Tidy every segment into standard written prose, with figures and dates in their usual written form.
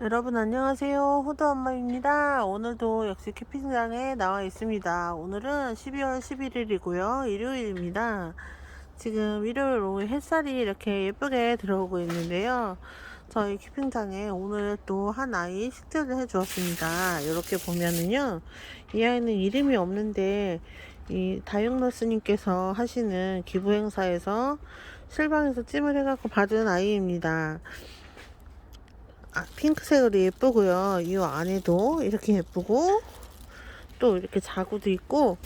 여러분 안녕하세요. 호두 엄마입니다. 오늘도 역시 캠핑장에 나와 있습니다. 오늘은 12월 11일이고요. 일요일입니다. 지금 일요일 오후 햇살이 이렇게 예쁘게 들어오고 있는데요. 저희 캠핑장에 오늘 또 한 아이 식재를 해 주었습니다. 이렇게 보면은요. 이 아이는 이름이 없는데 이 다육너스님께서 하시는 기부 행사에서 실방에서 찜을 해갖고 받은 아이입니다. 핑크색으로 예쁘고요. 이 안에도 이렇게 예쁘고 또 이렇게 자구도 있고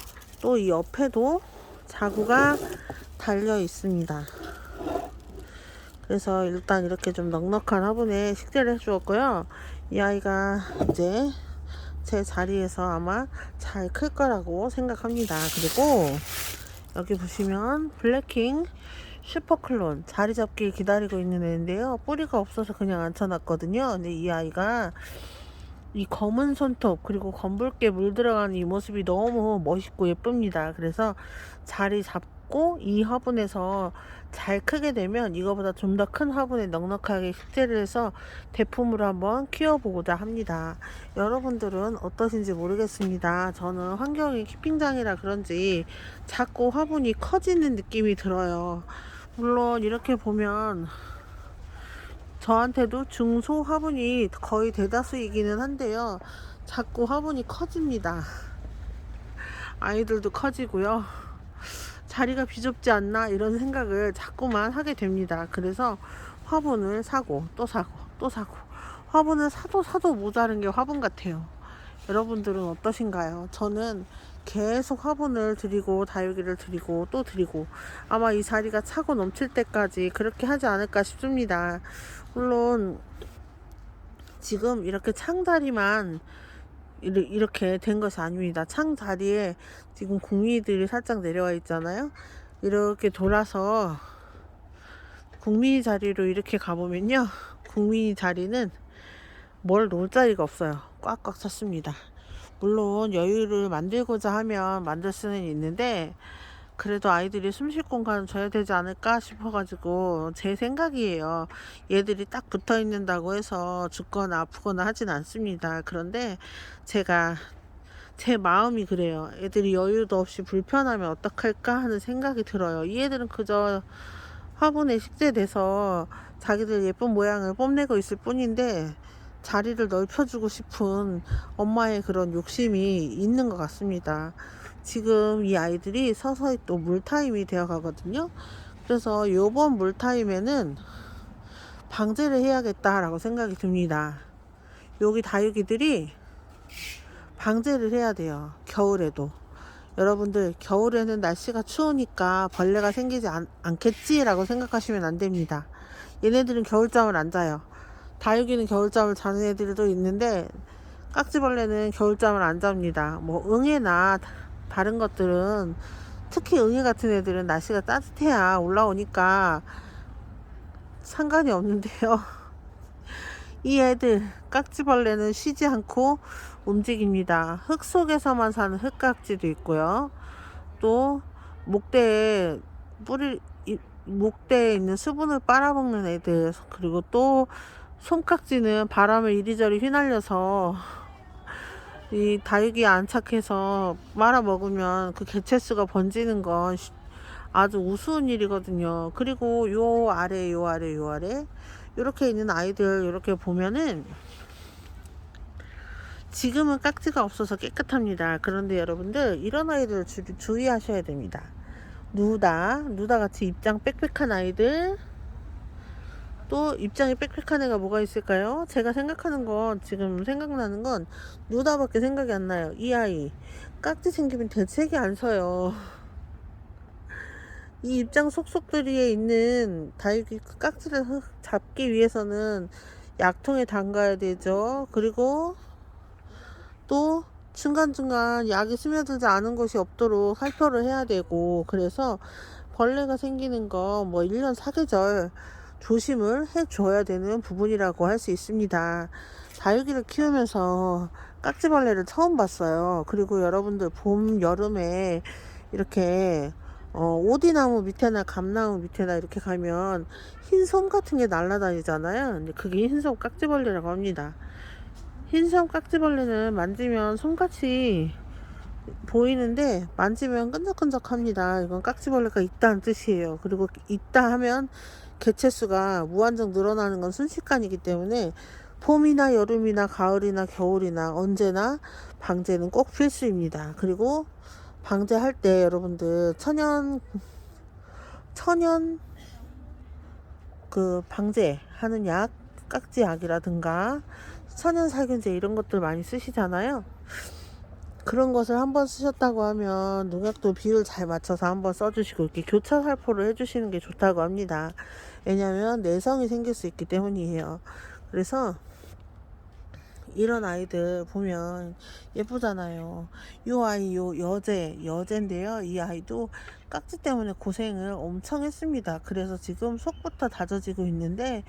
또 이 옆에도 자구가 달려 있습니다. 그래서 일단 이렇게 좀 넉넉한 화분에 식재를 해 주었고요. 이 아이가 이제 제 자리에서 아마 잘 클 거라고 생각합니다. 그리고 여기 보시면 블랙킹 슈퍼클론 자리 잡기 기다리고 있는 애인데요. 뿌리가 없어서 그냥 앉혀놨거든요. 근데 이 아이가 이 검은 손톱 그리고 검붉게 물들어가는 이 모습이 너무 멋있고 예쁩니다. 그래서 자리 잡고 이 화분에서 잘 크게 되면 이거보다 좀 더 큰 화분에 넉넉하게 식재를 해서 대품으로 한번 키워보고자 합니다. 여러분들은 어떠신지 모르겠습니다. 저는 환경이 캠핑장이라 그런지 자꾸 화분이 커지는 느낌이 들어요. 물론 이렇게 보면 저한테도 중소 화분이 거의 대다수이기는 한데요. 자꾸 화분이 커집니다. 아이들도 커지고요. 자리가 비좁지 않나 이런 생각을 자꾸만 하게 됩니다. 그래서 화분을 사고 또 사고 또 사고 화분을 사도 모자른 게 화분 같아요. 여러분들은 어떠신가요? 저는 계속 화분을 드리고 다육이를 드리고 또 드리고 아마 이 자리가 차고 넘칠 때까지 그렇게 하지 않을까 싶습니다. 물론 지금 이렇게 창다리만 이렇게 된 것이 아닙니다. 창다리에 지금 공미들이 살짝 내려와 있잖아요. 이렇게 돌아서 국민이 자리로 이렇게 가보면요. 국민이 자리는 뭘 놓을 자리가 없어요. 꽉꽉 찼습니다. 물론 여유를 만들고자 하면 만들 수는 있는데 그래도 아이들이 숨쉴 공간을 줘야 되지 않을까 싶어가지고 제 생각이에요. 얘들이 딱 붙어 있는다고 해서 죽거나 아프거나 하진 않습니다. 그런데 제가 제 마음이 그래요. 애들이 여유도 없이 불편하면 어떡할까 하는 생각이 들어요. 이 애들은 그저 화분에 식재돼서 자기들 예쁜 모양을 뽐내고 있을 뿐인데 자리를 넓혀주고 싶은 엄마의 그런 욕심이 있는 것 같습니다. 지금 이 아이들이 서서히 또 물타임이 되어 가거든요. 그래서 요번 물타임에는 방제를 해야겠다라고 생각이 듭니다. 여기 다육이들이 방제를 해야 돼요. 겨울에도. 여러분들 겨울에는 날씨가 추우니까 벌레가 생기지 않겠지라고 생각하시면 안 됩니다. 얘네들은 겨울잠을 안 자요. 다육이는 겨울잠을 자는 애들도 있는데 깍지벌레는 겨울잠을 안 잡니다. 뭐 응애나 다른 것들은 특히 응애 같은 애들은 날씨가 따뜻해야 올라오니까 상관이 없는데요. 이 애들 깍지벌레는 쉬지 않고 움직입니다. 흙 속에서만 사는 흙깍지도 있고요. 또 목대에 뿌리 목대에 있는 수분을 빨아먹는 애들, 그리고 또 손깍지는 바람을 이리저리 휘날려서 이 다육이에 안착해서 말아먹으면 그 개체수가 번지는 건 아주 우스운 일이거든요. 그리고 요 아래 이렇게 있는 아이들 이렇게 보면은 지금은 깍지가 없어서 깨끗합니다. 그런데 여러분들 이런 아이들 주의하셔야 됩니다. 누다 같이 입장 빽빽한 아이들, 또 입장이 빽빽한 애가 뭐가 있을까요? 제가 생각하는 건 지금 생각나는 건 누다밖에 생각이 안 나요. 이 아이 깍지 생기면 대책이 안 서요. 이 입장 속속들이에 있는 다육이 깍지를 잡기 위해서는 약통에 담가야 되죠. 그리고 또 중간중간 약이 스며들지 않은 것이 없도록 살펴를 해야 되고, 그래서 벌레가 생기는 거 뭐 1년 4계절 조심을 해줘야 되는 부분이라고 할 수 있습니다. 다육이를 키우면서 깍지벌레를 처음 봤어요. 그리고 여러분들 봄, 여름에 이렇게 오디나무 밑에나 감나무 밑에나 이렇게 가면 흰솜 같은 게 날아다니잖아요. 근데 그게 흰솜 깍지벌레라고 합니다. 흰솜 깍지벌레는 만지면 솜같이 보이는데 만지면 끈적끈적합니다. 이건 깍지벌레가 있다는 뜻이에요. 그리고 있다 하면 개체수가 무한정 늘어나는 건 순식간이기 때문에 봄이나 여름이나 가을이나 겨울이나 언제나 방제는 꼭 필수입니다. 그리고 방제할 때 여러분들 천연 그 방제하는 약, 깍지약이라든가 천연 살균제 이런 것들 많이 쓰시잖아요. 그런 것을 한번 쓰셨다고 하면 농약도 비율 잘 맞춰서 한번 써주시고 이렇게 교차 살포를 해주시는 게 좋다고 합니다. 왜냐하면 내성이 생길 수 있기 때문이에요. 그래서 이런 아이들 보면 예쁘잖아요. 요 아이 여제인데요. 이 아이도 깍지 때문에 고생을 엄청 했습니다. 그래서 지금 속부터 다져지고 있는데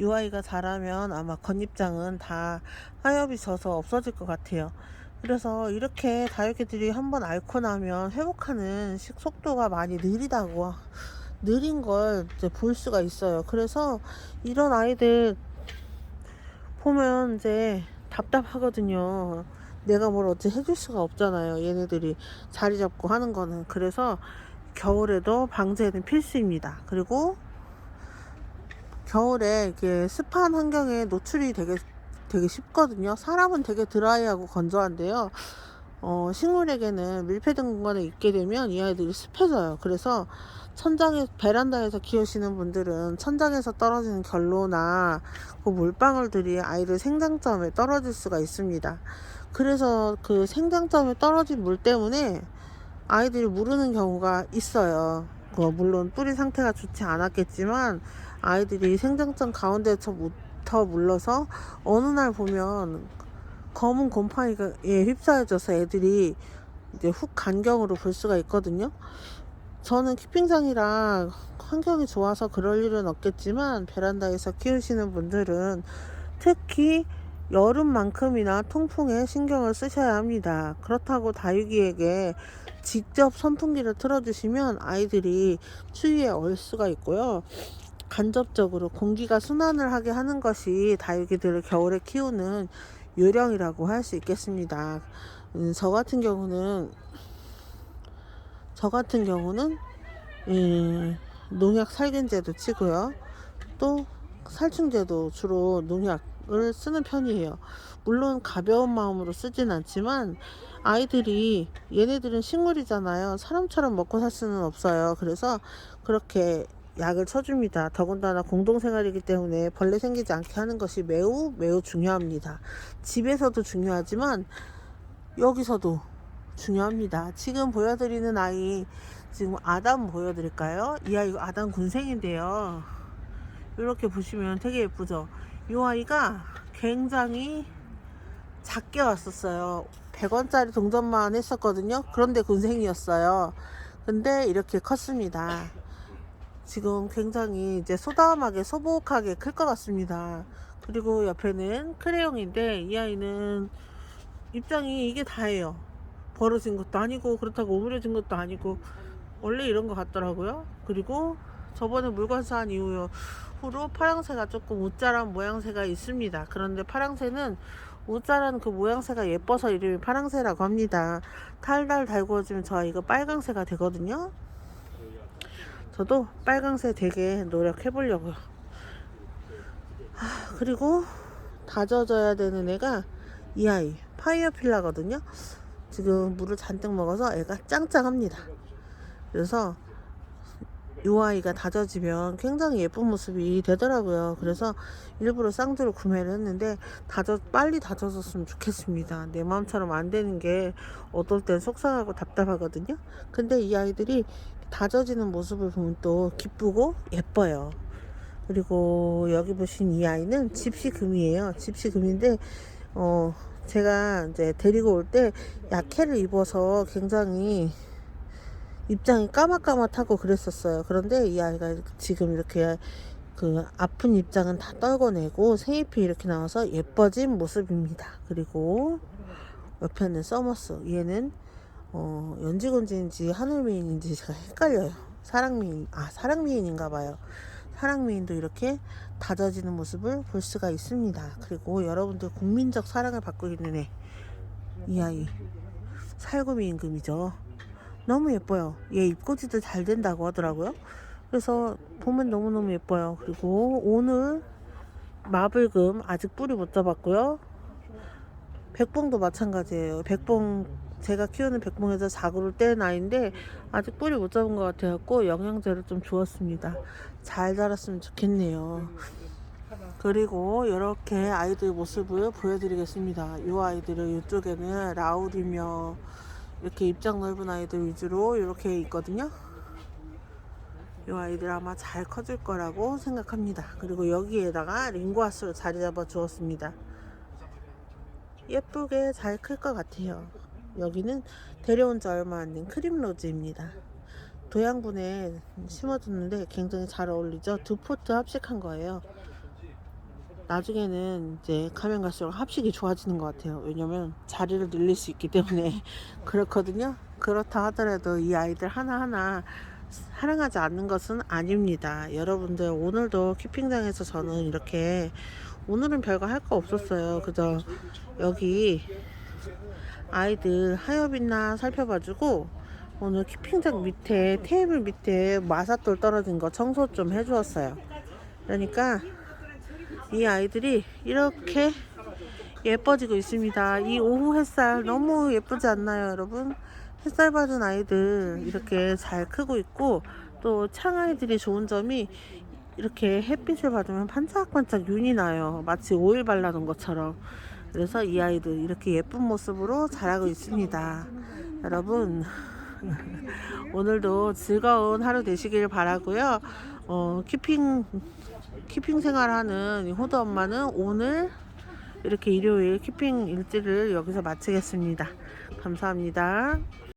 요 아이가 자라면 아마 겉잎장은 다 하엽이 져서 없어질 것 같아요. 그래서 이렇게 다육이들이 한번 앓고 나면 회복하는 속도가 많이 느린 걸 이제 볼 수가 있어요. 그래서 이런 아이들 보면 이제 답답하거든요. 내가 뭘 어찌 해줄 수가 없잖아요. 얘네들이 자리 잡고 하는 거는. 그래서 겨울에도 방제는 필수입니다. 그리고 겨울에 이렇게 습한 환경에 노출이 되게 쉽거든요. 사람은 되게 드라이하고 건조한데요. 식물에게는 밀폐된 공간에 있게 되면 이 아이들이 습해져요. 그래서 베란다에서 키우시는 분들은 천장에서 떨어지는 결로나 그 물방울들이 아이들 생장점에 떨어질 수가 있습니다. 그래서 그 생장점에 떨어진 물 때문에 아이들이 무르는 경우가 있어요. 물론 뿌리 상태가 좋지 않았겠지만 아이들이 생장점 가운데서부터 물러서 어느 날 보면 검은 곰팡이에 휩싸여져서 애들이 이제 훅 간경으로 볼 수가 있거든요. 저는 키핑장이라 환경이 좋아서 그럴 일은 없겠지만 베란다에서 키우시는 분들은 특히 여름만큼이나 통풍에 신경을 쓰셔야 합니다. 그렇다고 다육이에게 직접 선풍기를 틀어주시면 아이들이 추위에 얼 수가 있고요. 간접적으로 공기가 순환을 하게 하는 것이 다육이들을 겨울에 키우는 요령이라고 할 수 있겠습니다. 저 같은 경우는 농약 살균제도 치고요. 또 살충제도 주로 농약을 쓰는 편이에요. 물론 가벼운 마음으로 쓰진 않지만 얘네들은 식물이잖아요. 사람처럼 먹고 살 수는 없어요. 그래서 그렇게 약을 쳐줍니다. 더군다나 공동생활이기 때문에 벌레 생기지 않게 하는 것이 매우 매우 중요합니다. 집에서도 중요하지만 여기서도 중요합니다. 지금 보여드리는 아이, 지금 아담 보여드릴까요? 이 아이가 아담 군생인데요. 이렇게 보시면 되게 예쁘죠? 이 아이가 굉장히 작게 왔었어요. 100원짜리 동전만 했었거든요. 그런데 군생이었어요. 근데 이렇게 컸습니다. 지금 굉장히 이제 소담하게 소복하게 클 것 같습니다. 그리고 옆에는 크레용인데 이 아이는 입장이 이게 다예요. 벌어진 것도 아니고 그렇다고 오므려진 것도 아니고 원래 이런 것 같더라고요. 그리고 저번에 물건 산 후로 파랑새가 조금 웃자란 모양새가 있습니다. 그런데 파랑새는 웃자란 그 모양새가 예뻐서 이름이 파랑새라고 합니다. 달달 달구어지면 저 이거 빨강새가 되거든요. 저도 빨강새 되게 노력해 보려고요. 그리고 다져져야 되는 애가 이 아이 파이어필라거든요. 지금 물을 잔뜩 먹어서 애가 짱짱합니다. 그래서 이 아이가 다져지면 굉장히 예쁜 모습이 되더라고요. 그래서 일부러 쌍두를 구매를 했는데 빨리 다져졌으면 좋겠습니다. 내 마음처럼 안 되는 게 어떨 땐 속상하고 답답하거든요. 근데 이 아이들이 다져지는 모습을 보면 또 기쁘고 예뻐요. 그리고 여기 보신 이 아이는 집시금이에요. 집시금인데 제가 이제 데리고 올 때 약해를 입어서 굉장히 입장이 까맣까맣하고 그랬었어요. 그런데 이 아이가 지금 이렇게 그 아픈 입장은 다 떨궈내고 새잎이 이렇게 나와서 예뻐진 모습입니다. 그리고 옆에는 서머스, 얘는 연지곤지인지 하늘미인인지 제가 헷갈려요. 사랑미인인가 봐요. 사랑미인도 이렇게 다져지는 모습을 볼 수가 있습니다. 그리고 여러분들 국민적 사랑을 받고 있는 이 아이 살구미 임금이죠. 너무 예뻐요. 얘 입꼬지도 잘 된다고 하더라고요. 그래서 보면 너무너무 예뻐요. 그리고 오늘 마블금 아직 뿌리 못 잡았고요. 백봉도 마찬가지예요. 백봉 제가 키우는 백봉에서 자구를 뗀 아이인데 아직 뿌리 못 잡은 것 같아갖고 영양제를 좀 주었습니다. 잘 자랐으면 좋겠네요. 그리고 이렇게 아이들 모습을 보여드리겠습니다. 이 아이들은 이쪽에는 라울이며 이렇게 입장 넓은 아이들 위주로 이렇게 있거든요. 이 아이들 아마 잘 커질 거라고 생각합니다. 그리고 여기에다가 링고아스를 자리 잡아 주었습니다. 예쁘게 잘 클 것 같아요. 여기는 데려온 지 얼마 안 된 크림로즈입니다. 도양분에 심어줬는데 굉장히 잘 어울리죠. 두 포트 합식한 거예요. 나중에는 이제 가면 갈수록 합식이 좋아지는 것 같아요. 왜냐면 자리를 늘릴 수 있기 때문에 그렇거든요. 그렇다 하더라도 이 아이들 하나하나 사랑하지 않는 것은 아닙니다. 여러분들 오늘도 키핑장에서 저는 이렇게 오늘은 별거 할 거 없었어요. 그저 여기 아이들 하엽이나 살펴봐주고 오늘 키핑장 밑에 테이블 밑에 마사돌 떨어진 거 청소 좀 해주었어요. 그러니까 이 아이들이 이렇게 예뻐지고 있습니다. 이 오후 햇살 너무 예쁘지 않나요, 여러분? 햇살 받은 아이들 이렇게 잘 크고 있고 또 창아이들이 좋은 점이 이렇게 햇빛을 받으면 반짝반짝 윤이 나요. 마치 오일 발라놓은 것처럼. 그래서 이 아이들 이렇게 예쁜 모습으로 자라고 있습니다. 여러분 오늘도 즐거운 하루 되시길 바라고요. 키핑 생활하는 호두 엄마는 오늘 이렇게 일요일 키핑 일지를 여기서 마치겠습니다. 감사합니다.